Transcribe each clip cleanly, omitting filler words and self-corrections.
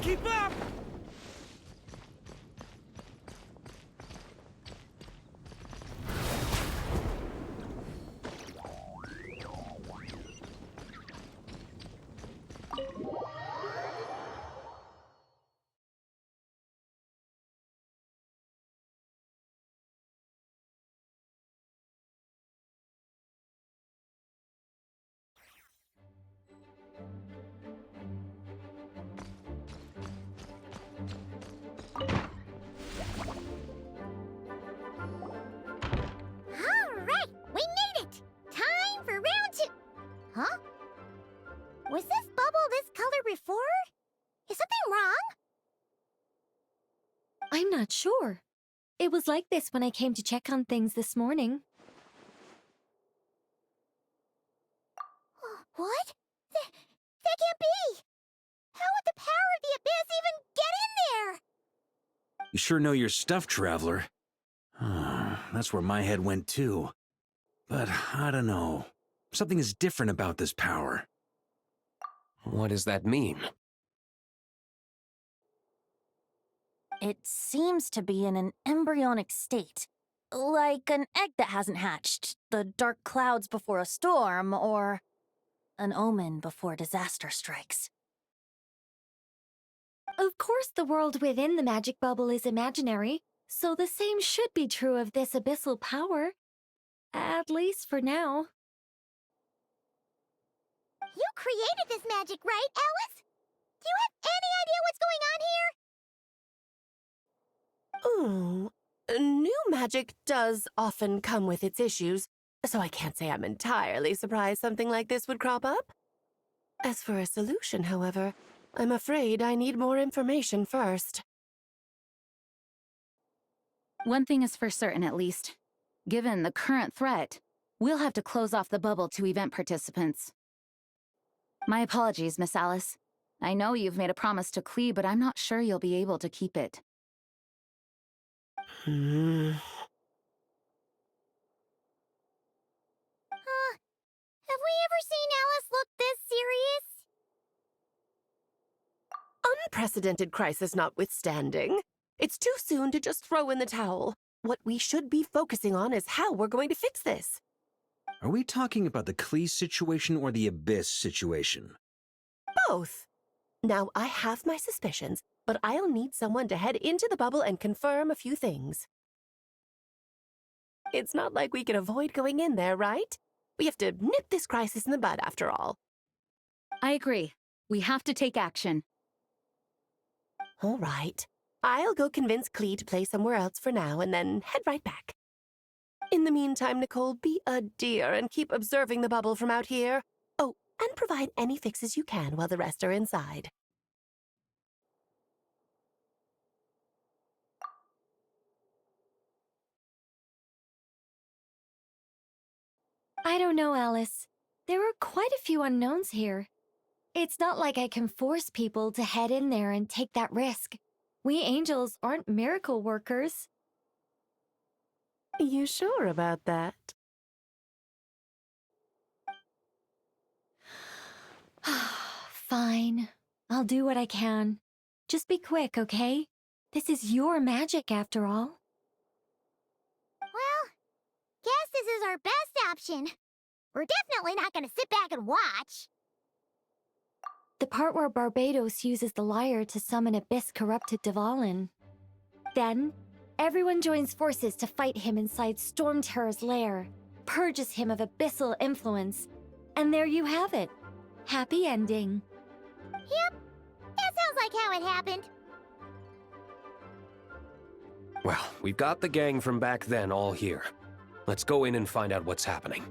keep up! Was this bubble this color before? Is something wrong? I'm not sure. It was like this when I came to check on things this morning. What? That can't be! How would the power of the abyss even get in there? You sure know your stuff, Traveler. That's where my head went too. But I don't know. Something is different about this power. What does that mean? It seems to be in an embryonic state. Like an egg that hasn't hatched, the dark clouds before a storm, or an omen before disaster strikes. Of course, the world within the magic bubble is imaginary, so the same should be true of this abyssal power. At least for now. You created this magic, right, Alice? Do you have any idea what's going on here? Ooh, new magic does often come with its issues, so I can't say I'm entirely surprised something like this would crop up. As for a solution, however, I'm afraid I need more information first. One thing is for certain, at least. Given the current threat, we'll have to close off the bubble to event participants. My apologies, Miss Alice. I know you've made a promise to Klee, but I'm not sure you'll be able to keep it. Have we ever seen Alice look this serious? Unprecedented crisis notwithstanding, it's too soon to just throw in the towel. What we should be focusing on is how we're going to fix this. Are we talking about the Klee situation or the Abyss situation? Both. Now, I have my suspicions, but I'll need someone to head into the bubble and confirm a few things. It's not like we can avoid going in there, right? We have to nip this crisis in the bud, after all. I agree. We have to take action. All right. I'll go convince Klee to play somewhere else for now and then head right back. In the meantime, Nicole, be a dear and keep observing the bubble from out here. Oh, and provide any fixes you can while the rest are inside. I don't know, Alice. There are quite a few unknowns here. It's not like I can force people to head in there and take that risk. We angels aren't miracle workers. You sure about that? Fine. I'll do what I can. Just be quick, okay? This is your magic, after all. Well, guess this is our best option. We're definitely not gonna sit back and watch. The part where Barbados uses the lyre to summon abyss-corrupted Dvalin. Then, everyone joins forces to fight him inside Storm Terror's lair, purges him of abyssal influence, and there you have it. Happy ending. Yep, that sounds like how it happened. Well, we've got the gang from back then all here. Let's go in and find out what's happening.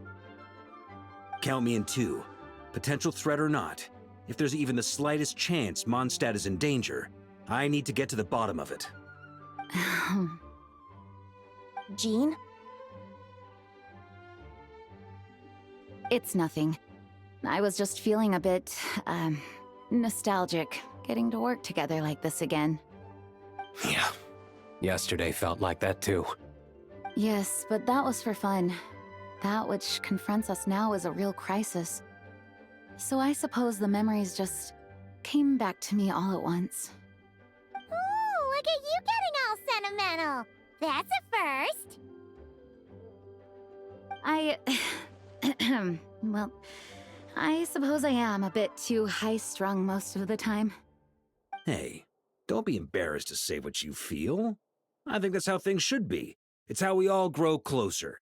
Count me in too. Potential threat or not. If there's even the slightest chance Mondstadt is in danger, I need to get to the bottom of it. Jean? It's nothing. I was just feeling a bit, nostalgic, getting to work together like this again. Yeah, yesterday felt like that too. Yes, but that was for fun. That which confronts us now is a real crisis. So I suppose the memories just came back to me all at once, channel. That's a first. Well, I suppose I am a bit too high-strung most of the time. Hey, don't be embarrassed to say what you feel. I think that's how things should be. It's how we all grow closer.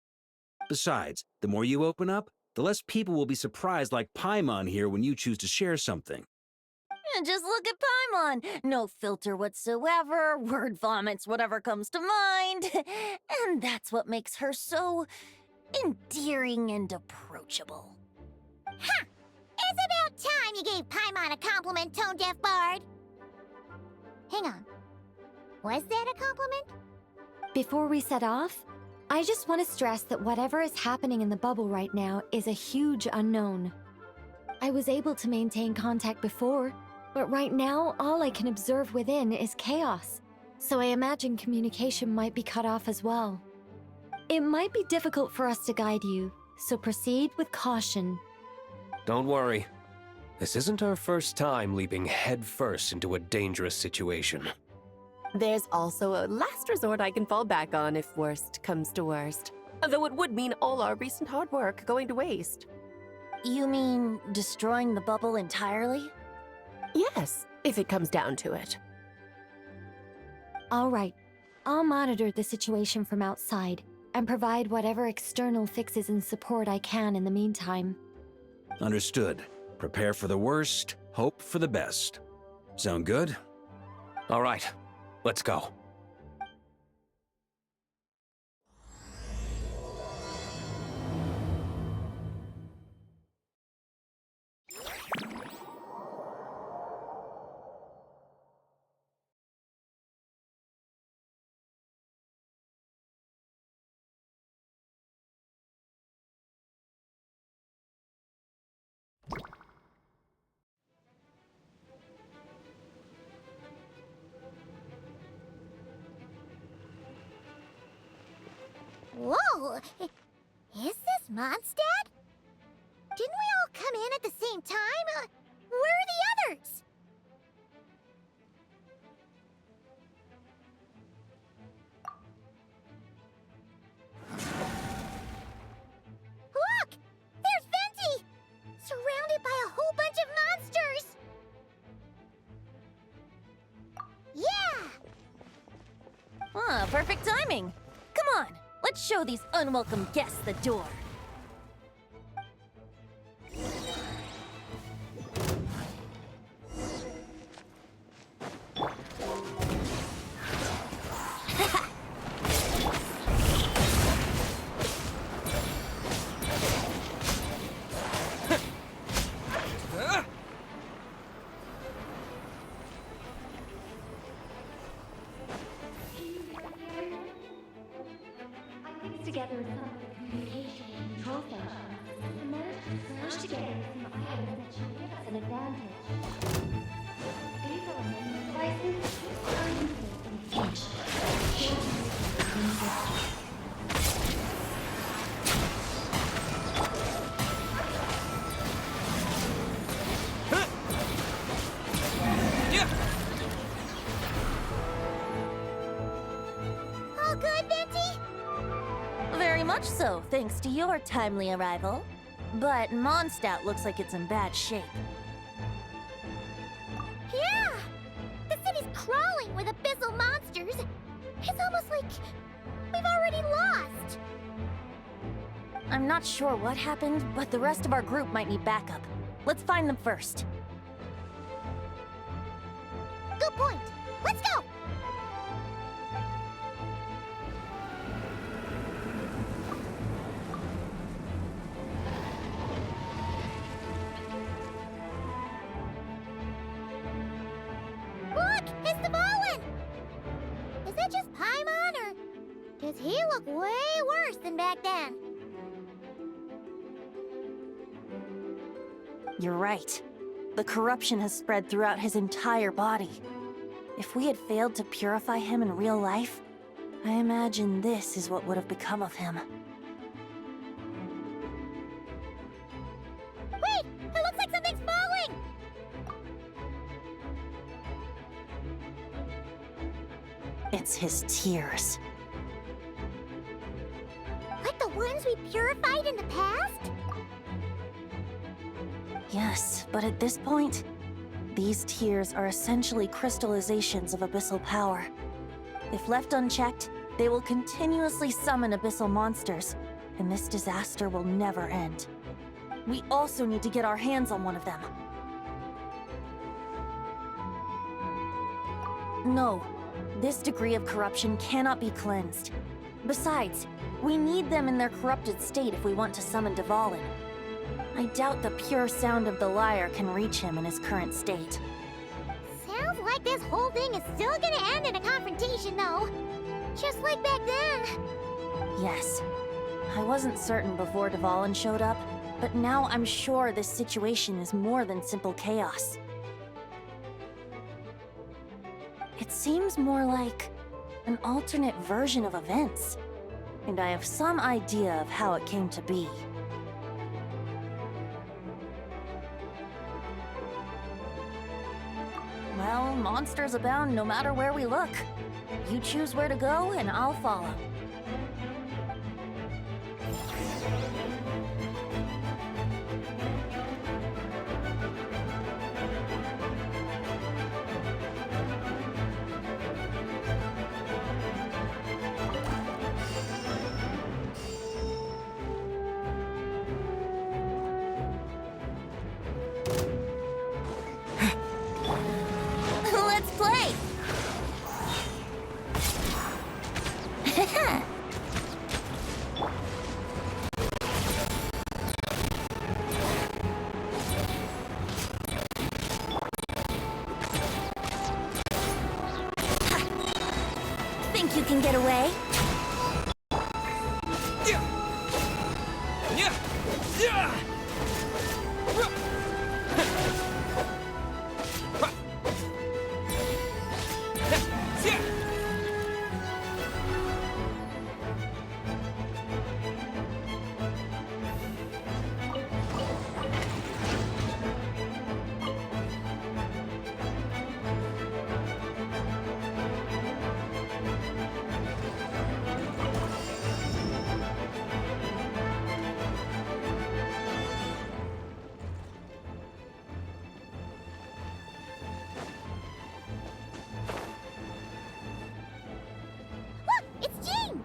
Besides, the more you open up, the less people will be surprised like Paimon here when you choose to share something. And just look at Paimon. No filter whatsoever, word vomits whatever comes to mind. And that's what makes her so endearing and approachable. Ha! It's about time you gave Paimon a compliment, tone-deaf bard. Hang on. Was that a compliment? Before we set off, I just want to stress that whatever is happening in the bubble right now is a huge unknown. I was able to maintain contact before, but right now all I can observe within is chaos, so I imagine communication might be cut off as well. It might be difficult for us to guide you, so proceed with caution. Don't worry. This isn't our first time leaping headfirst into a dangerous situation. There's also a last resort I can fall back on if worst comes to worst. Though it would mean all our recent hard work going to waste. You mean destroying the bubble entirely? Yes, if it comes down to it. All right, I'll monitor the situation from outside and provide whatever external fixes and support I can in the meantime. Understood. Prepare for the worst, hope for the best. Sound good? All right, let's go. Whoa! Is this Mondstadt? Didn't we all come in at the same time? Where are the others? Look! There's Venti! Surrounded by a whole bunch of monsters! Yeah! Ah, perfect timing. Come on, let's show these unwelcome guests the door. Together some communication and control functions, and managed to smash together some items that should give us an advantage. These elements devices are useful in All good, Venti? Very much so, thanks to your timely arrival. But Mondstadt looks like it's in bad shape. Yeah! The city's crawling with abyssal monsters. It's almost like we've already lost. I'm not sure what happened, but the rest of our group might need backup. Let's find them first. Good point. Let's go! Look! It's the Volin! Is that just Paimon, or does he look way worse than back then? You're right. The corruption has spread throughout his entire body. If we had failed to purify him in real life, I imagine this is what would have become of him. Wait! It looks like something's falling! It's his tears. Like the ones we purified in the past? Yes, but at this point, these tears are essentially crystallizations of abyssal power. If left unchecked, they will continuously summon abyssal monsters, and this disaster will never end. We also need to get our hands on one of them. No, this degree of corruption cannot be cleansed. Besides, we need them in their corrupted state if we want to summon Dvalin. I doubt the pure sound of the lyre can reach him in his current state. Sounds like this whole thing is still gonna end in a confrontation, though. Just like back then. Yes. I wasn't certain before Dvalin showed up, but now I'm sure this situation is more than simple chaos. It seems more like an alternate version of events, and I have some idea of how it came to be. Well, monsters abound no matter where we look. You choose where to go, and I'll follow. Let's play! Think you can get away? Look, it's Jean!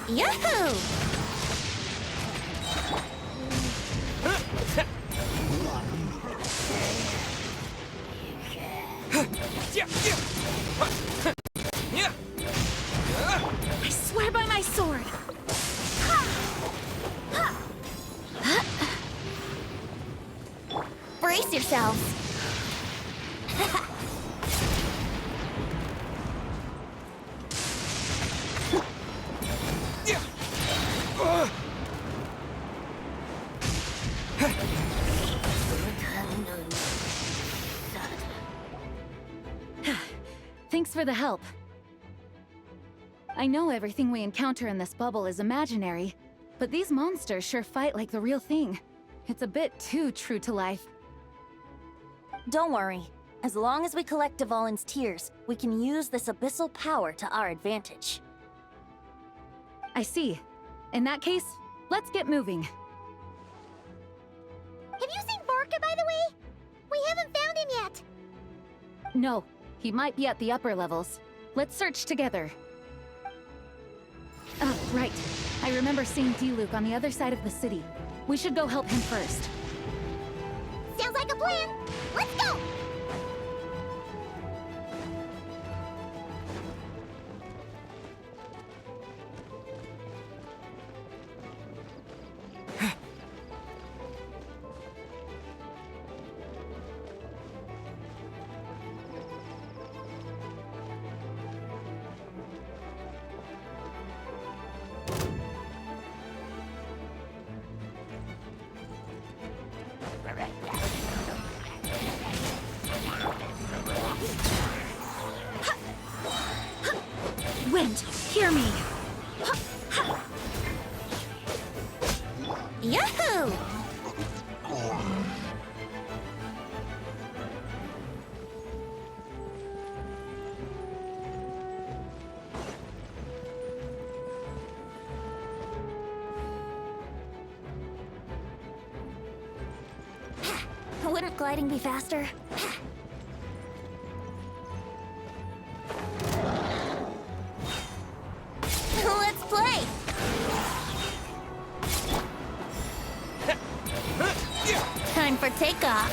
Yahoo! I swear by my sword! Brace yourselves! Thanks for the help. I know everything we encounter in this bubble is imaginary, but these monsters sure fight like the real thing. It's a bit too true to life. Don't worry. As long as we collect Dvalin's tears, we can use this abyssal power to our advantage. I see. In that case, let's get moving. Have you seen Vorka, by the way? We haven't found him yet. No, he might be at the upper levels. Let's search together. Oh, right. I remember seeing D-Luke on the other side of the city. We should go help him first. Sounds like a plan. Let's go! Wind, hear me! Yahoo! Wouldn't gliding be faster? Let's play! Time for takeoff.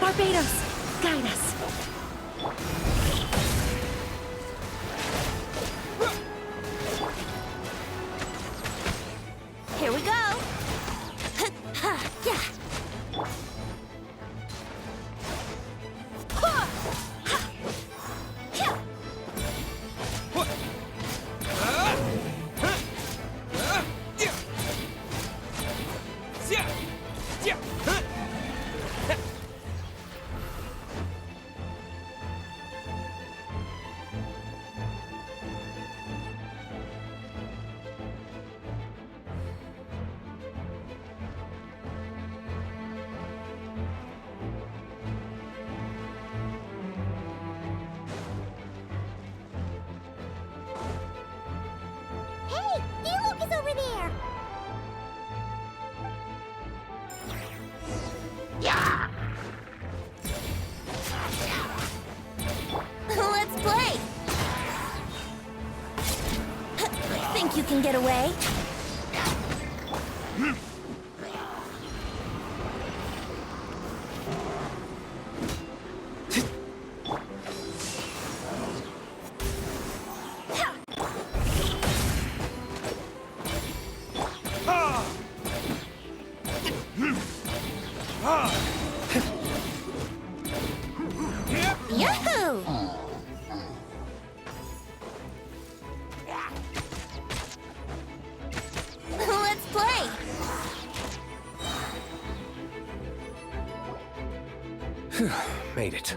Barbados, guide us. Here we go! Yeah. Hey, Look is over there. Let's play! Think you can get away? Yahoo! Let's play! Made it.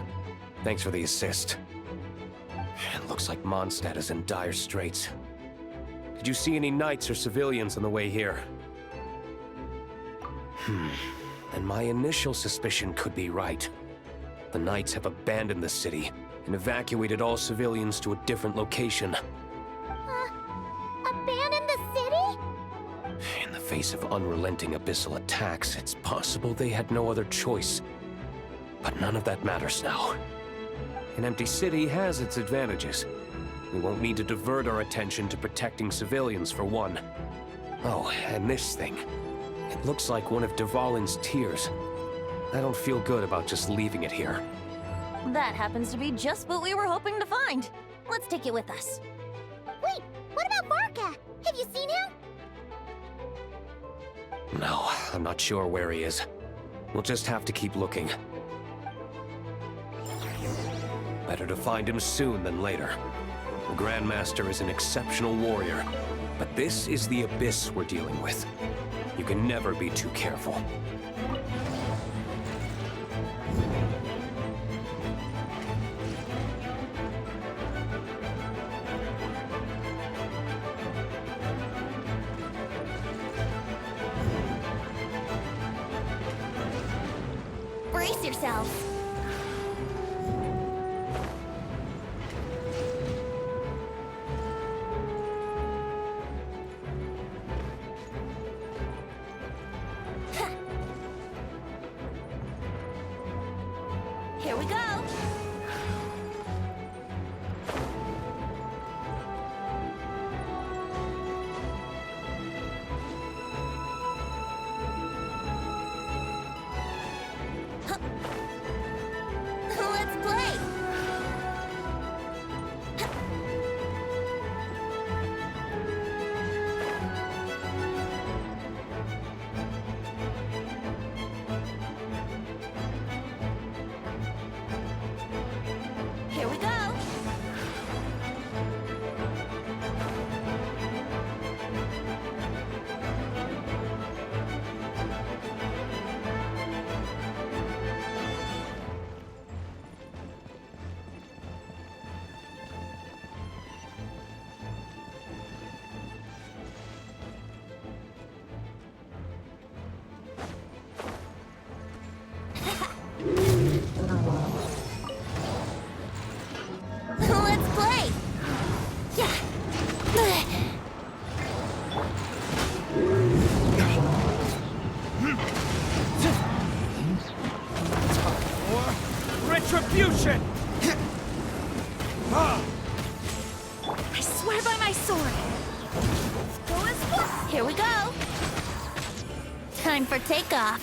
Thanks for the assist. It looks like Mondstadt is in dire straits. Did you see any knights or civilians on the way here? And my initial suspicion could be right. The knights have abandoned the city and evacuated all civilians to a different location. Abandon the city? In the face of unrelenting abyssal attacks, it's possible they had no other choice. But none of that matters now. An empty city has its advantages. We won't need to divert our attention to protecting civilians, for one. Oh, and this thing. It looks like one of Dvalin's tears. I don't feel good about just leaving it here. That happens to be just what we were hoping to find. Let's take it with us. Wait, what about Barca? Have you seen him? No, I'm not sure where he is. We'll just have to keep looking. Better to find him soon than later. The Grandmaster is an exceptional warrior, but this is the abyss we're dealing with. You can never be too careful. Brace yourselves. Here we go. Let's play. Here we go. Retribution! I swear by my sword! Go as far. Here we go. Time for takeoff.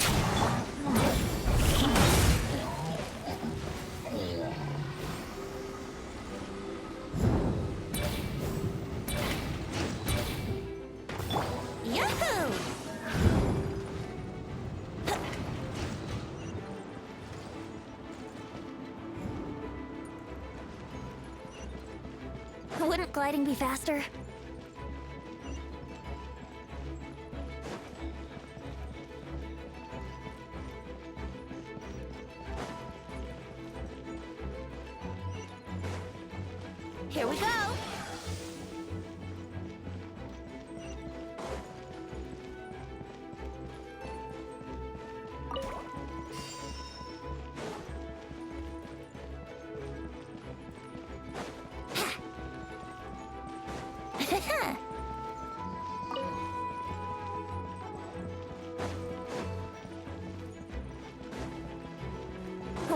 Yahoo! Wouldn't gliding be faster? Here we go!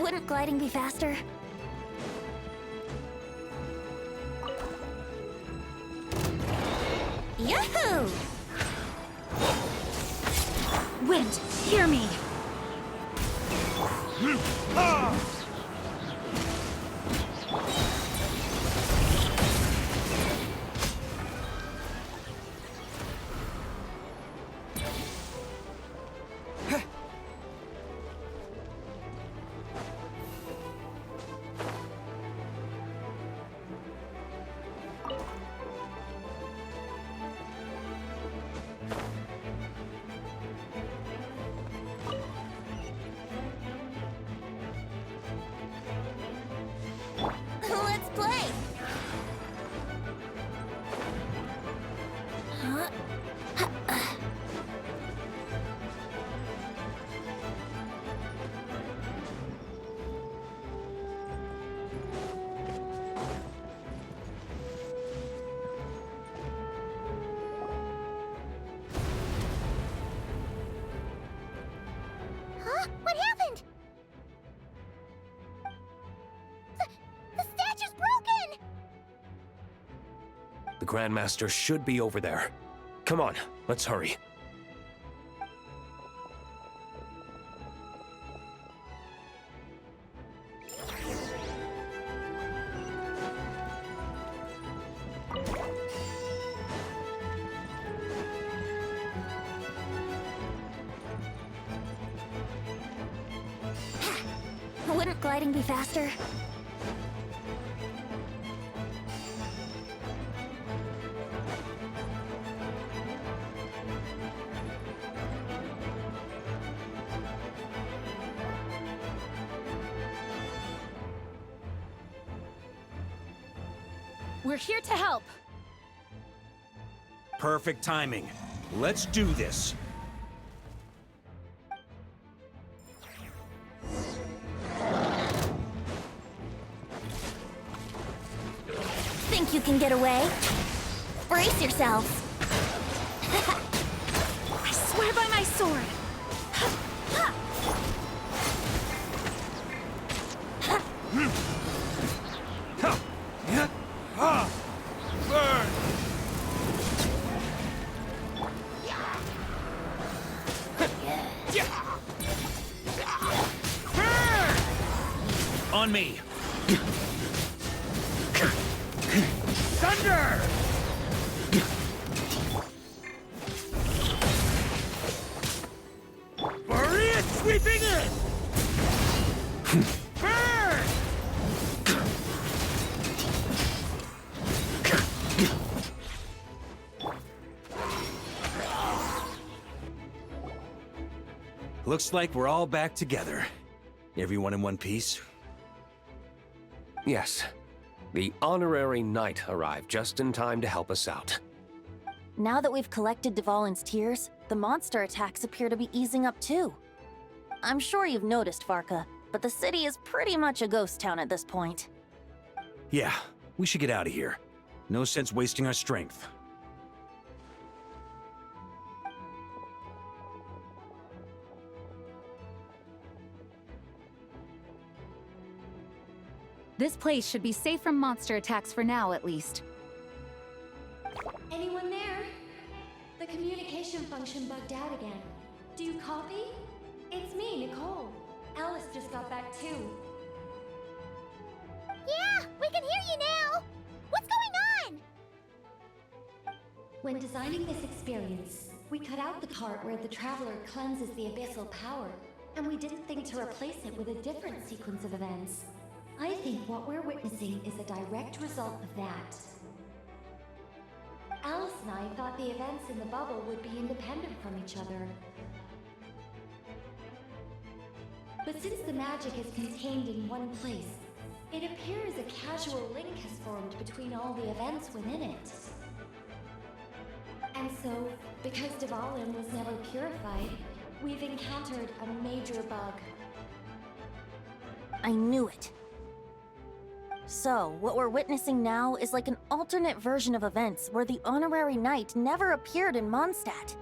Wouldn't gliding be faster? Yahoo! Wind, hear me! Let's play! Huh? Huh? What happened? The statue's broken! The Grandmaster should be over there. Come on, let's hurry. Wouldn't gliding be faster? We're here to help. Perfect timing. Let's do this. Think you can get away? Brace yourselves! I swear by my sword! On me! Thunder! Variación sweeping in! Burn! Looks like we're all back together. Everyone in one piece? Yes. The honorary knight arrived just in time to help us out. Now that we've collected Dvalin's tears, the monster attacks appear to be easing up too. I'm sure you've noticed, Varka, but the city is pretty much a ghost town at this point. Yeah, we should get out of here. No sense wasting our strength. This place should be safe from monster attacks for now, at least. Anyone there? The communication function bugged out again. Do you copy? It's me, Nicole. Alice just got back too. Yeah, we can hear you now! What's going on? When designing this experience, we cut out the part where the traveler cleanses the abyssal power, and we didn't think to replace it with a different sequence of events. I think what we're witnessing is a direct result of that. Alice and I thought the events in the bubble would be independent from each other. But since the magic is contained in one place, it appears a casual link has formed between all the events within it. And so, because Dvalin was never purified, we've encountered a major bug. I knew it. So, what we're witnessing now is like an alternate version of events where the honorary knight never appeared in Mondstadt.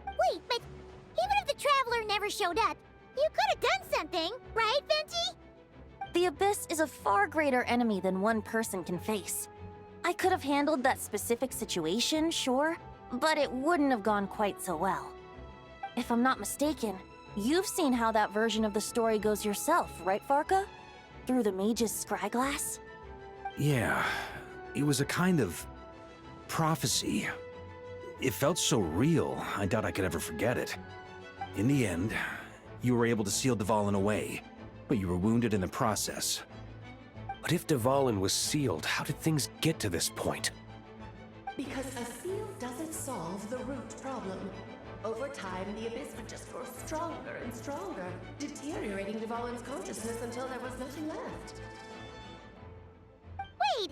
Wait, but even if the Traveler never showed up, you could have done something, right, Venti? The Abyss is a far greater enemy than one person can face. I could have handled that specific situation, sure, but it wouldn't have gone quite so well. If I'm not mistaken, you've seen how that version of the story goes yourself, right, Farka? Through the mage's scryglass? Yeah, it was a kind of prophecy. It felt so real, I doubt I could ever forget it. In the end, you were able to seal Dvalin away, but you were wounded in the process. But if Dvalin was sealed, how did things get to this point? Because a seal doesn't solve the root problem. Over time, the Abyss would just grow stronger and stronger, deteriorating Dvalin's consciousness until there was nothing left. Wait!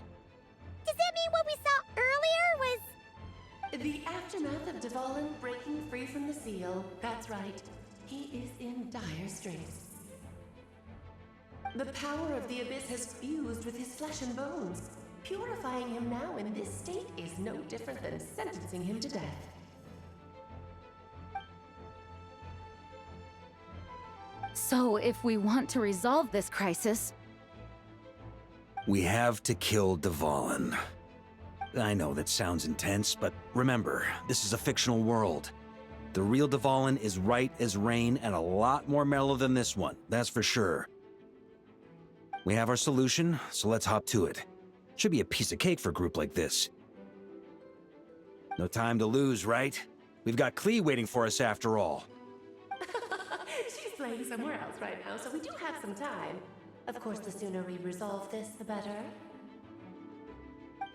Does that mean what we saw earlier was... The aftermath of Dvalin breaking free from the seal, that's right. He is in dire straits. The power of the Abyss has fused with his flesh and bones. Purifying him now in this state is no different than sentencing him to death. So, if we want to resolve this crisis, We have to kill Dvalin. I know that sounds intense, but remember, this is a fictional world. The real Dvalin is right as rain and a lot more mellow than this one, that's for sure. We have our solution, so let's hop to it. Should be a piece of cake for a group like this. No time to lose, right? We've got Klee waiting for us after all. She's playing somewhere else right now, so we do have some time. Of course, the sooner we resolve this, the better.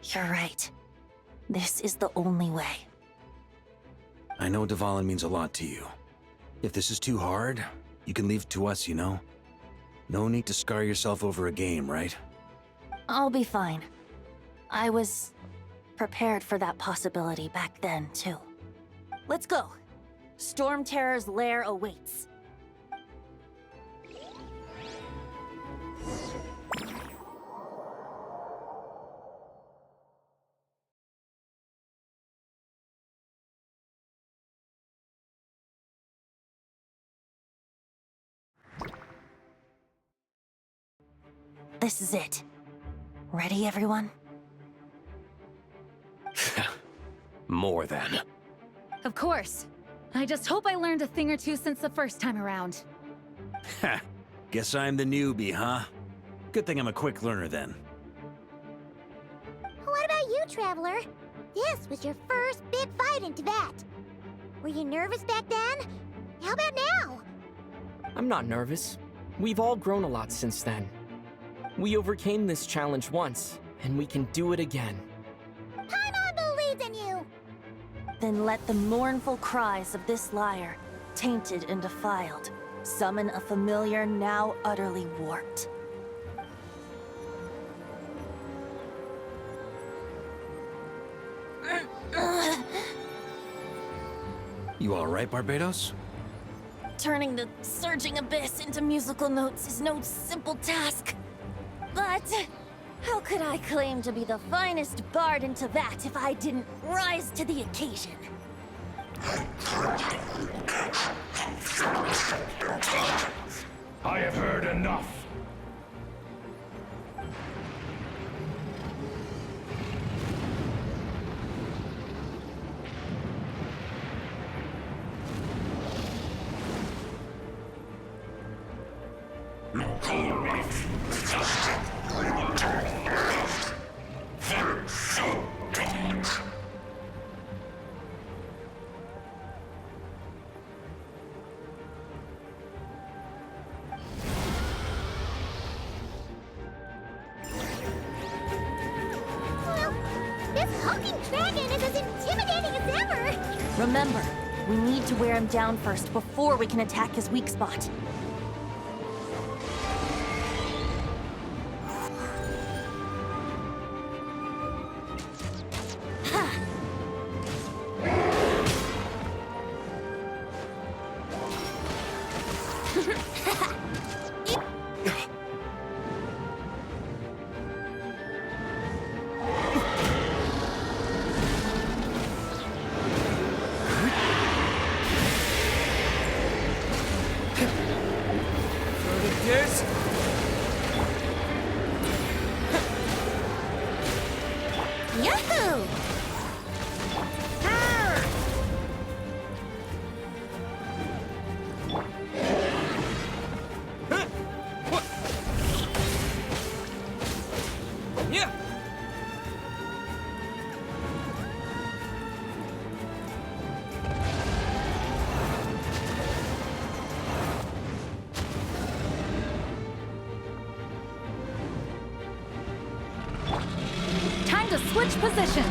You're right. This is the only way. I know Dvalin means a lot to you. If this is too hard, you can leave it to us, you know? No need to scar yourself over a game, right? I'll be fine. I was prepared for that possibility back then, too. Let's go. Storm Terror's lair awaits. This is it. Ready, everyone? More than. of course. I just hope I learned a thing or two since the first time around. Ha! Guess I'm the newbie, huh? Good thing I'm a quick learner then. What about you, Traveler? This was your first big fight in Tibet. Were you nervous back then? How about now? I'm not nervous. We've all grown a lot since then. We overcame this challenge once, and we can do it again. Paimon believes in you! Then let the mournful cries of this lyre, tainted and defiled, summon a familiar now utterly warped. You all right, Barbados? Turning the surging abyss into musical notes is no simple task. But how could I claim to be the finest bard in Tibet if I didn't rise to the occasion? I have heard enough. Well, this hulking dragon is as intimidating as ever. Remember, we need to wear him down first before we can attack his weak spot. Yahoo! Yeah! Time to switch positions.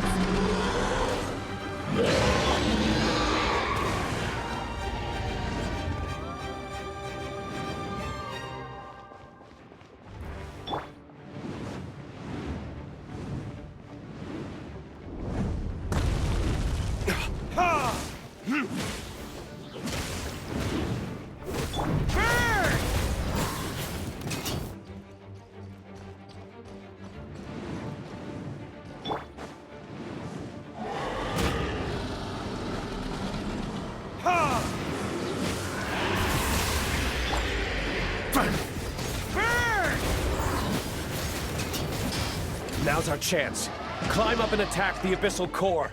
Now's our chance. Climb up and attack the abyssal core.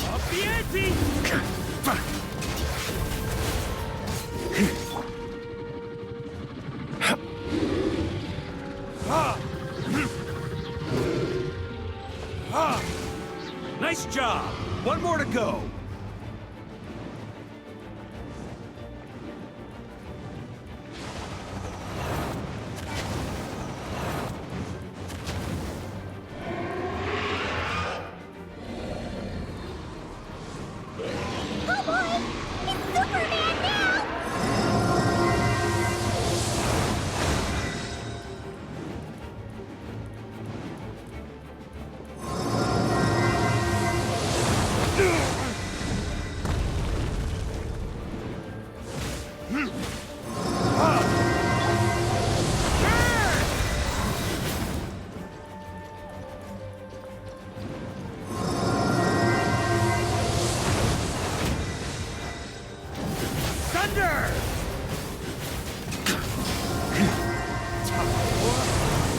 Up the ante! Nice job! One more to go! Oh boy! It's Superman now! Thunder!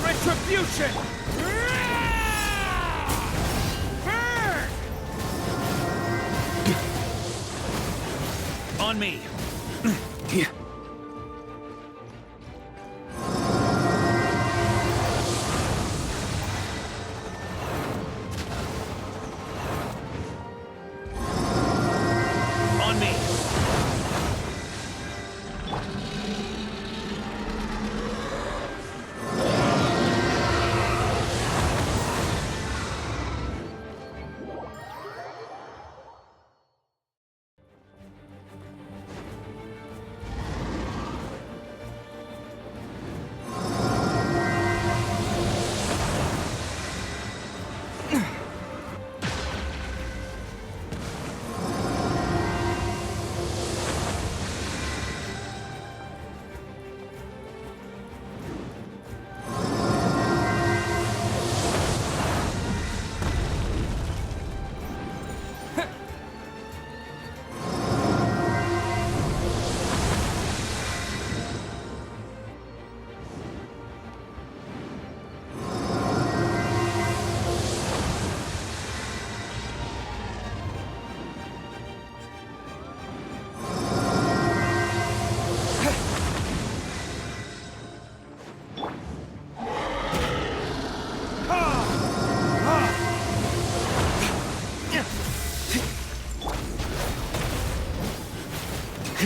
Retribution! Burn! On me. On me. Up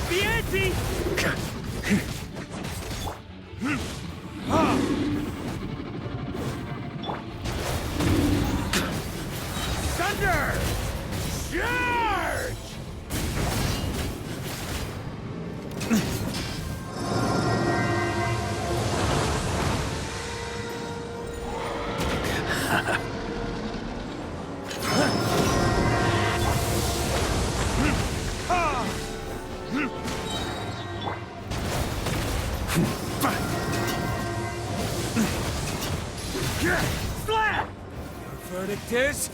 the ante! Thunder! Charge! Slap! Your verdict is...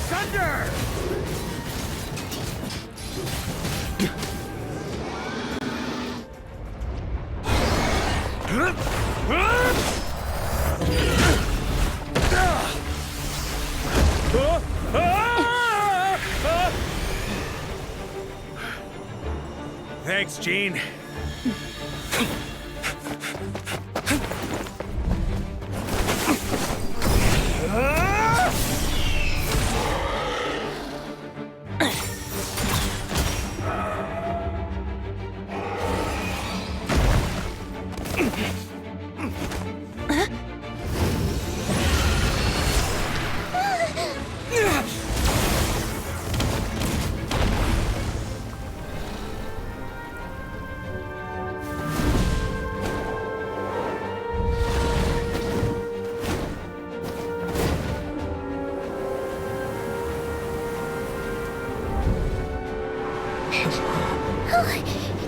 Thunder! Thanks, Gene.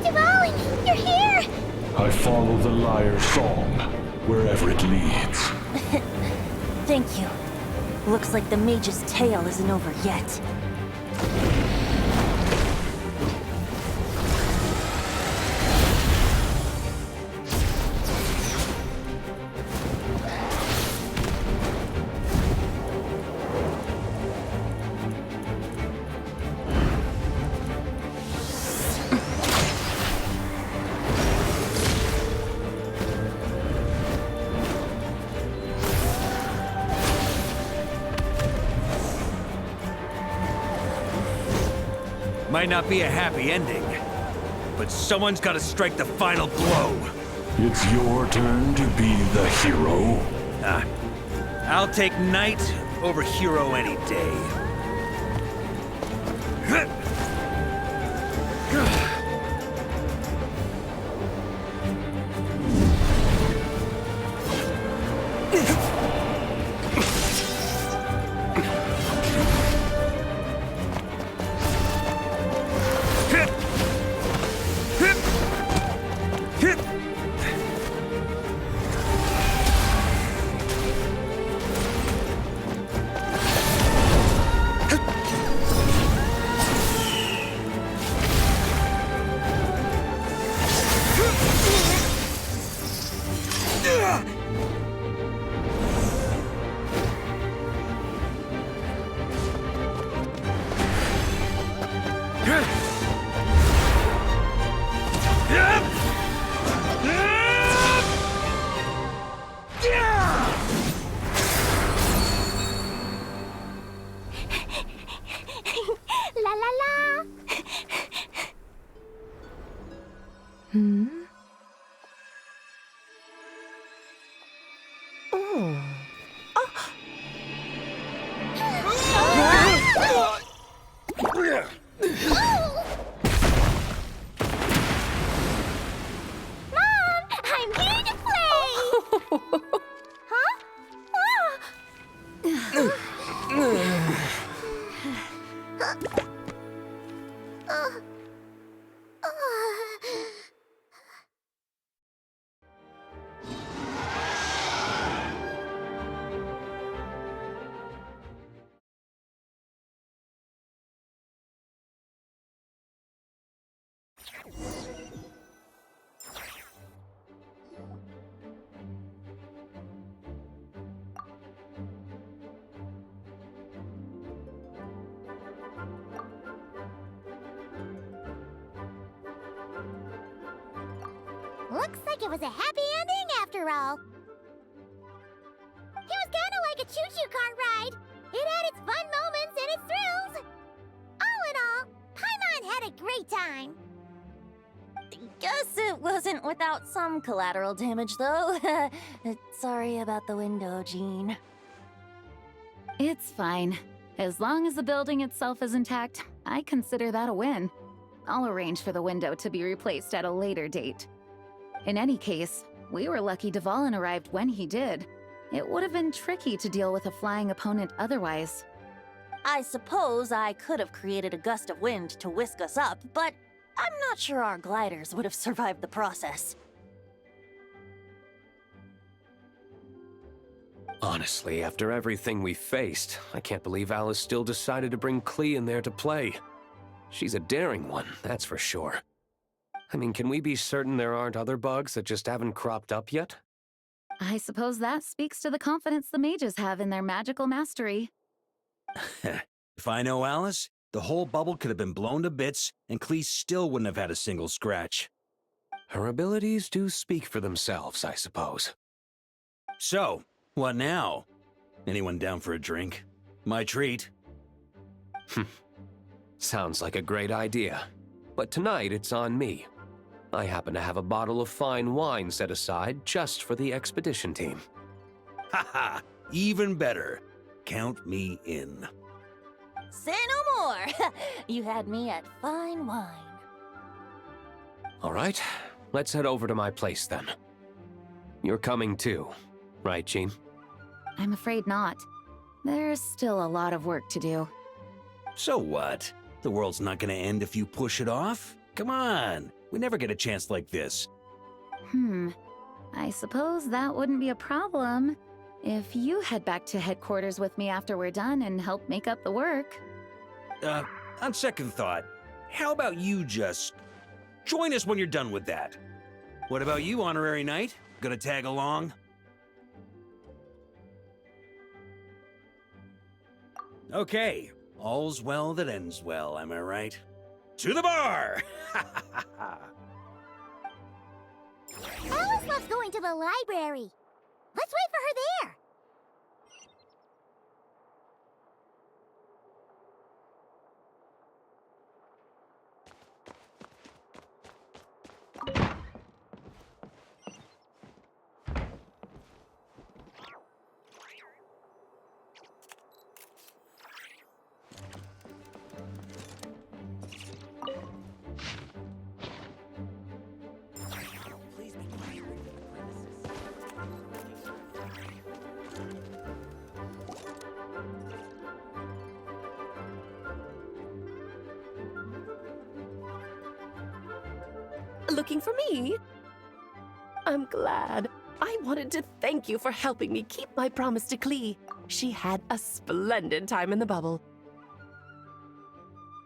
Dvalin, you're here! I follow the lyre's song, wherever it leads. Thank you. Looks like the mage's tale isn't over yet. Might not be a happy ending, but someone's got to strike the final blow. It's your turn to be the hero. I'll take knight over hero any day. La la la! Mom, I'm here to play! Huh? Looks like it was a happy ending after all. It was kinda like a choo-choo cart ride. It had its fun moments and its thrills. All in all, Paimon had a great time. Guess it wasn't without some collateral damage, though. Sorry about the window, Jean. It's fine. As long as the building itself is intact, I consider that a win. I'll arrange for the window to be replaced at a later date. In any case, we were lucky Dvalin arrived when he did. It would have been tricky to deal with a flying opponent otherwise. I suppose I could have created a gust of wind to whisk us up, but I'm not sure our gliders would have survived the process. Honestly, after everything we faced, I can't believe Alice still decided to bring Klee in there to play. She's a daring one, that's for sure. I mean, can we be certain there aren't other bugs that just haven't cropped up yet? I suppose that speaks to the confidence the mages have in their magical mastery. If I know Alice, the whole bubble could have been blown to bits, and Klee still wouldn't have had a single scratch. Her abilities do speak for themselves, I suppose. So, what now? Anyone down for a drink? My treat. Sounds like a great idea. But tonight it's on me. I happen to have a bottle of fine wine set aside just for the expedition team. Haha, even better. Count me in. Say no more! You had me at fine wine. All right, let's head over to my place then. You're coming too, right, Jean? I'm afraid not. There's still a lot of work to do. So what? The world's not gonna end if you push it off? Come on, we never get a chance like this. I suppose that wouldn't be a problem if you head back to headquarters with me after we're done and help make up the work. On second thought, how about you just join us when you're done with that? What about you, Honorary Knight? Gonna tag along? Okay, all's well that ends well, am I right? To the bar! Alice loves going to the library. Let's wait for her there. Looking for me? I'm glad. I wanted to thank you for helping me keep my promise to Klee. She had a splendid time in the bubble.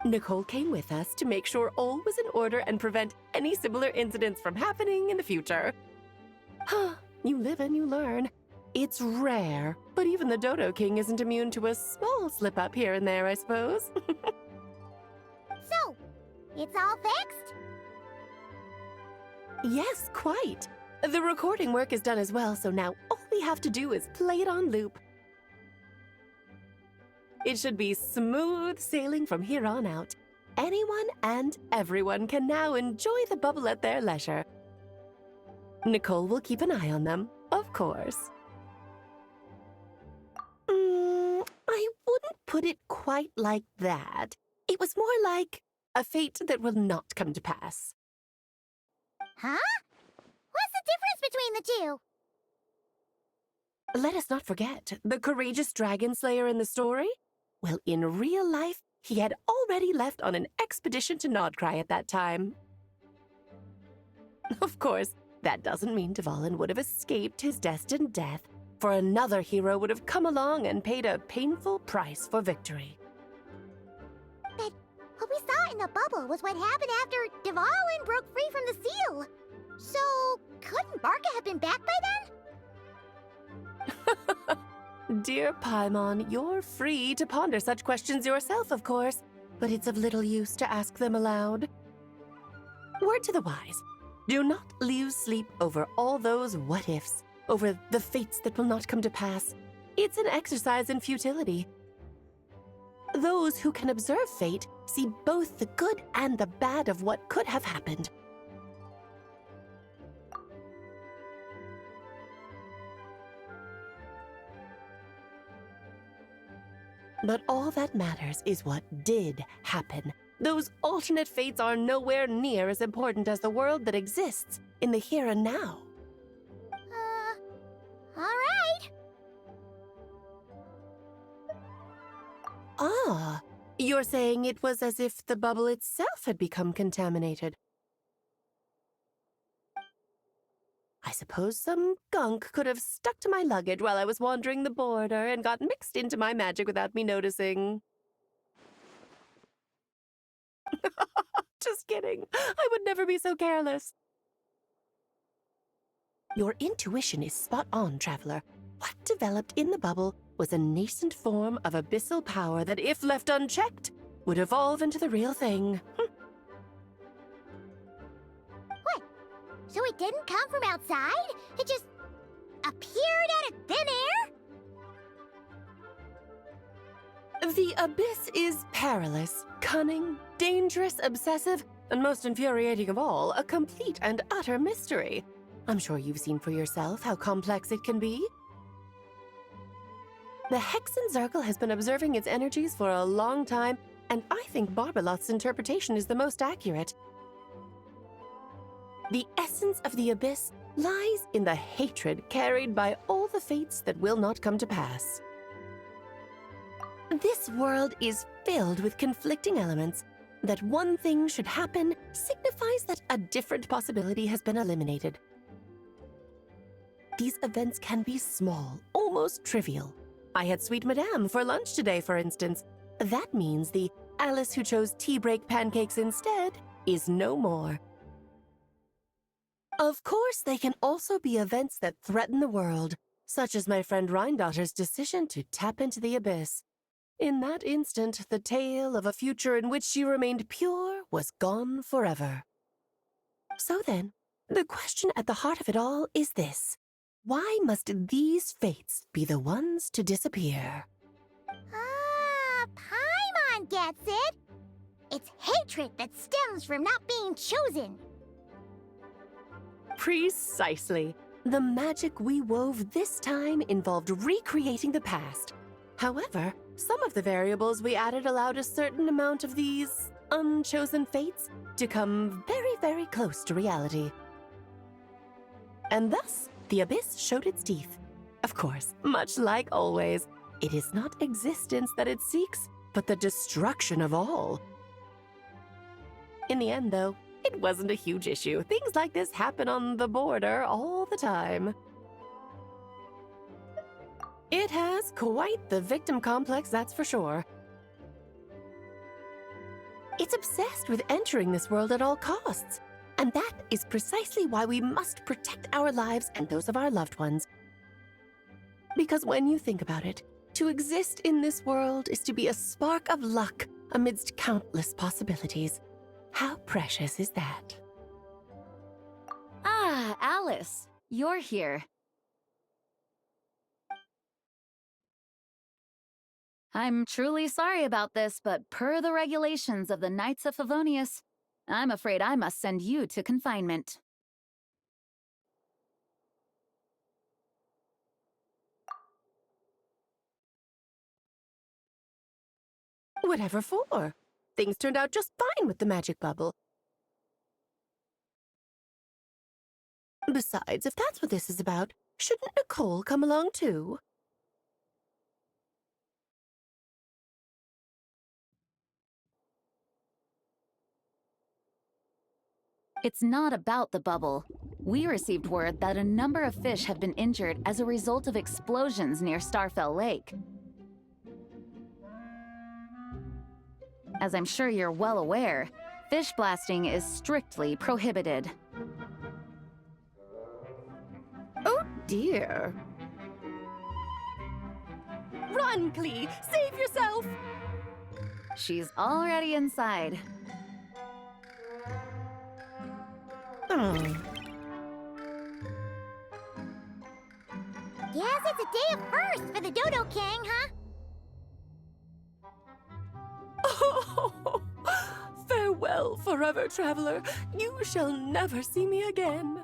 Nicole came with us to make sure all was in order and prevent any similar incidents from happening in the future. You live and you learn. It's rare, but even the Dodo King isn't immune to a small slip-up here and there, I suppose. So, it's all fixed? Yes, quite. The recording work is done as well, so now all we have to do is play it on loop. It should be smooth sailing from here on out. Anyone and everyone can now enjoy the bubble at their leisure. Nicole will keep an eye on them, of course. I wouldn't put it quite like that. It was more like a fate that will not come to pass. Huh? What's the difference between the two? Let us not forget the courageous dragon slayer in the story. Well, in real life, he had already left on an expedition to Nodcry at that time. Of course, that doesn't mean Dvalin would have escaped his destined death, for another hero would have come along and paid a painful price for victory. But what we saw in the bubble was what happened after Dvalin broke free from the seal. So, couldn't Barca have been back by then? Dear Paimon, you're free to ponder such questions yourself, of course, but it's of little use to ask them aloud. Word to the wise, do not lose sleep over all those what-ifs, over the fates that will not come to pass. It's an exercise in futility. Those who can observe fate see both the good and the bad of what could have happened. But all that matters is what did happen. Those alternate fates are nowhere near as important as the world that exists in the here and now. Alright. Ah, you're saying it was as if the bubble itself had become contaminated. I suppose some gunk could have stuck to my luggage while I was wandering the border and got mixed into my magic without me noticing. Just kidding. I would never be so careless. Your intuition is spot on, Traveler. What developed in the bubble was a nascent form of abyssal power that, if left unchecked, would evolve into the real thing. What? So it didn't come from outside? It just appeared out of thin air? The abyss is perilous, cunning, dangerous, obsessive, and most infuriating of all, a complete and utter mystery. I'm sure you've seen for yourself how complex it can be. The Hexen Zircle has been observing its energies for a long time, and I think Barbalot's interpretation is the most accurate. The essence of the abyss lies in the hatred carried by all the fates that will not come to pass. This world is filled with conflicting elements. That one thing should happen signifies that a different possibility has been eliminated. These events can be small, almost trivial. I had Sweet Madame for lunch today, for instance. That means the Alice who chose tea break pancakes instead is no more. Of course, they can also be events that threaten the world, such as my friend Rhindotter's decision to tap into the abyss. In that instant, the tale of a future in which she remained pure was gone forever. So then, the question at the heart of it all is this. Why must these fates be the ones to disappear? Ah, Paimon gets it. It's hatred that stems from not being chosen. Precisely. The magic we wove this time involved recreating the past. However, some of the variables we added allowed a certain amount of these unchosen fates to come very, very close to reality. And thus, the abyss showed its teeth. Of course, much like always, it is not existence that it seeks, but the destruction of all. In the end, though, it wasn't a huge issue. Things like this happen on the border all the time. It has quite the victim complex, that's for sure. It's obsessed with entering this world at all costs. And that is precisely why we must protect our lives and those of our loved ones. Because when you think about it, to exist in this world is to be a spark of luck amidst countless possibilities. How precious is that? Ah, Alice, you're here. I'm truly sorry about this, but per the regulations of the Knights of Favonius, I'm afraid I must send you to confinement. Whatever for? Things turned out just fine with the magic bubble. Besides, if that's what this is about, Shouldn't Nicole come along too? It's not about the bubble. We received word that a number of fish have been injured as a result of explosions near Starfell Lake. As I'm sure you're well aware, fish blasting is strictly prohibited. Oh dear. Run, Klee! Save yourself! She's already inside. Guess it's a day of first for the Dodo King, huh? Oh, farewell, forever traveler. You shall never see me again.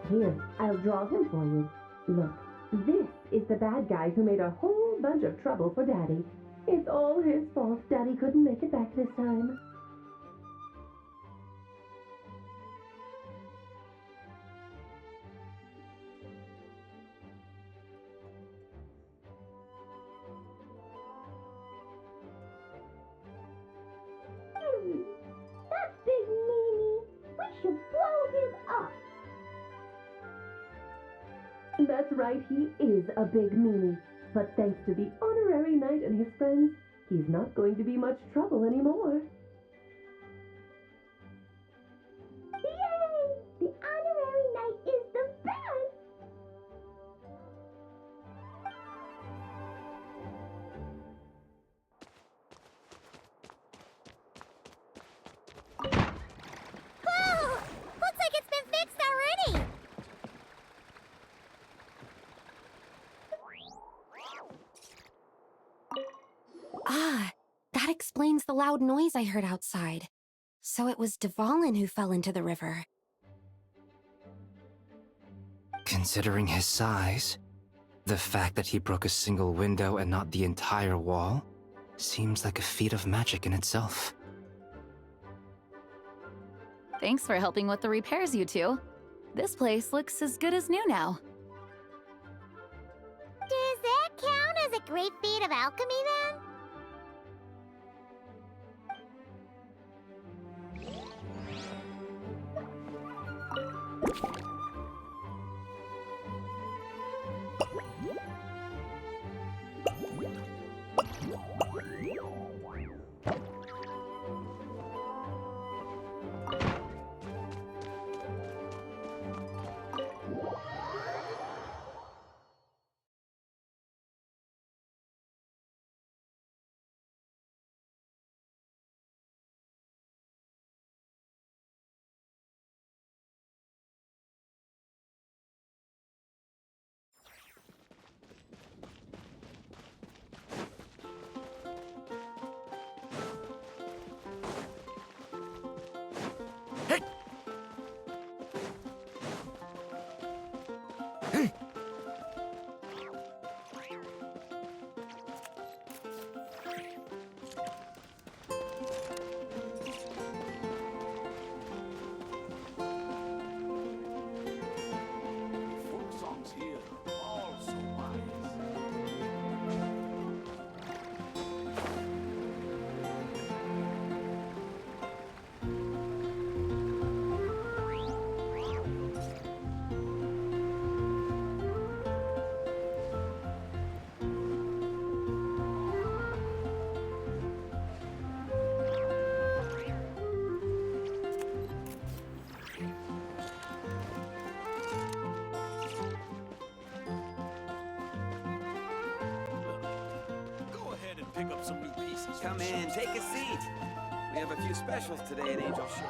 Here, I'll draw him for you. Look, this is the bad guy who made a whole bunch of trouble for Daddy. It's all his fault Daddy couldn't make it back this time. That big meanie! We should blow him up! That's right, he is a big meanie. But thanks to the honorary knight and his friends, he's not going to be much trouble anymore. Yay! The honorary knight is the best! Whoa! Looks like it's been fixed already! Ah, that explains the loud noise I heard outside. So it was Dvalin who fell into the river. Considering his size, the fact that he broke a single window and not the entire wall seems like a feat of magic in itself. Thanks for helping with the repairs, you two. This place looks as good as new now. Does that count as a great feat of alchemy then? pick up some new pieces. Come in, take a seat. We have a few specials today at Angel Shore.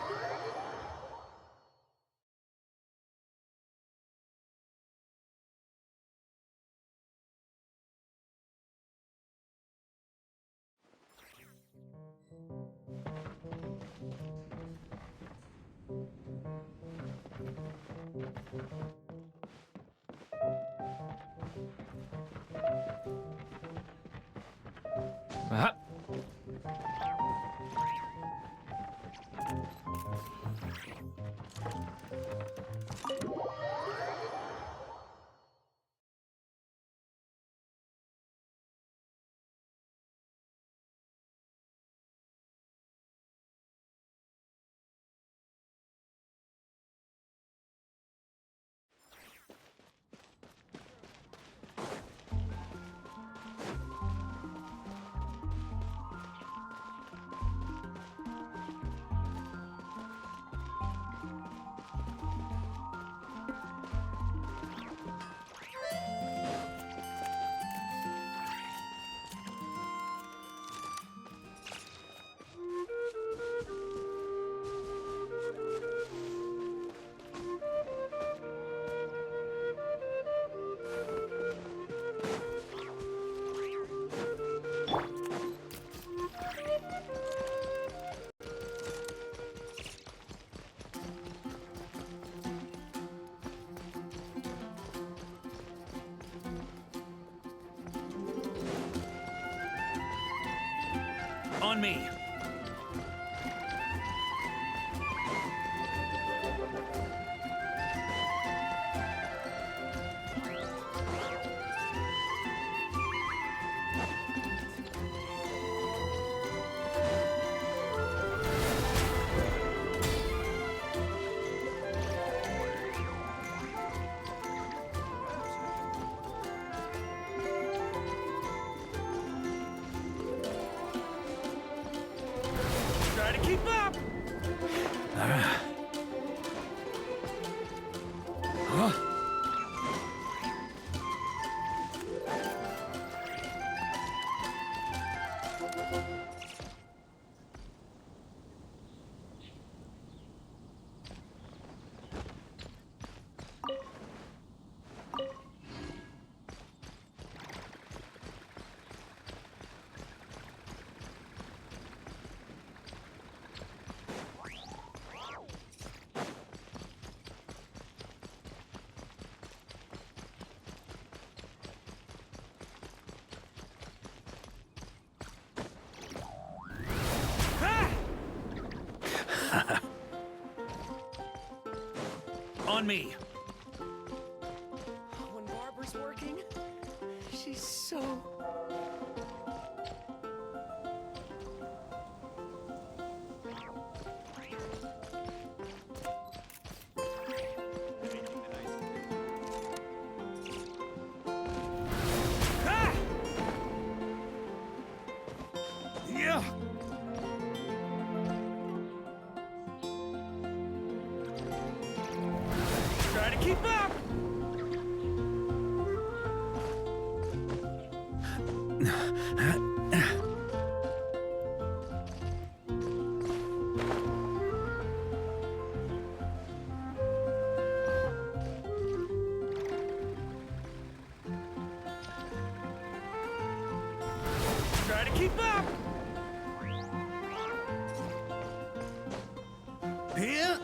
On me. Try to keep up! On me. When Barbara's working, she's so... Yeah. Try to keep up! Try to keep up! Yeah.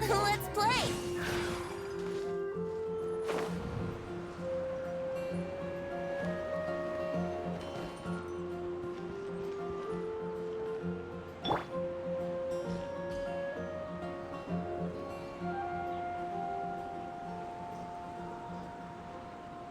Let's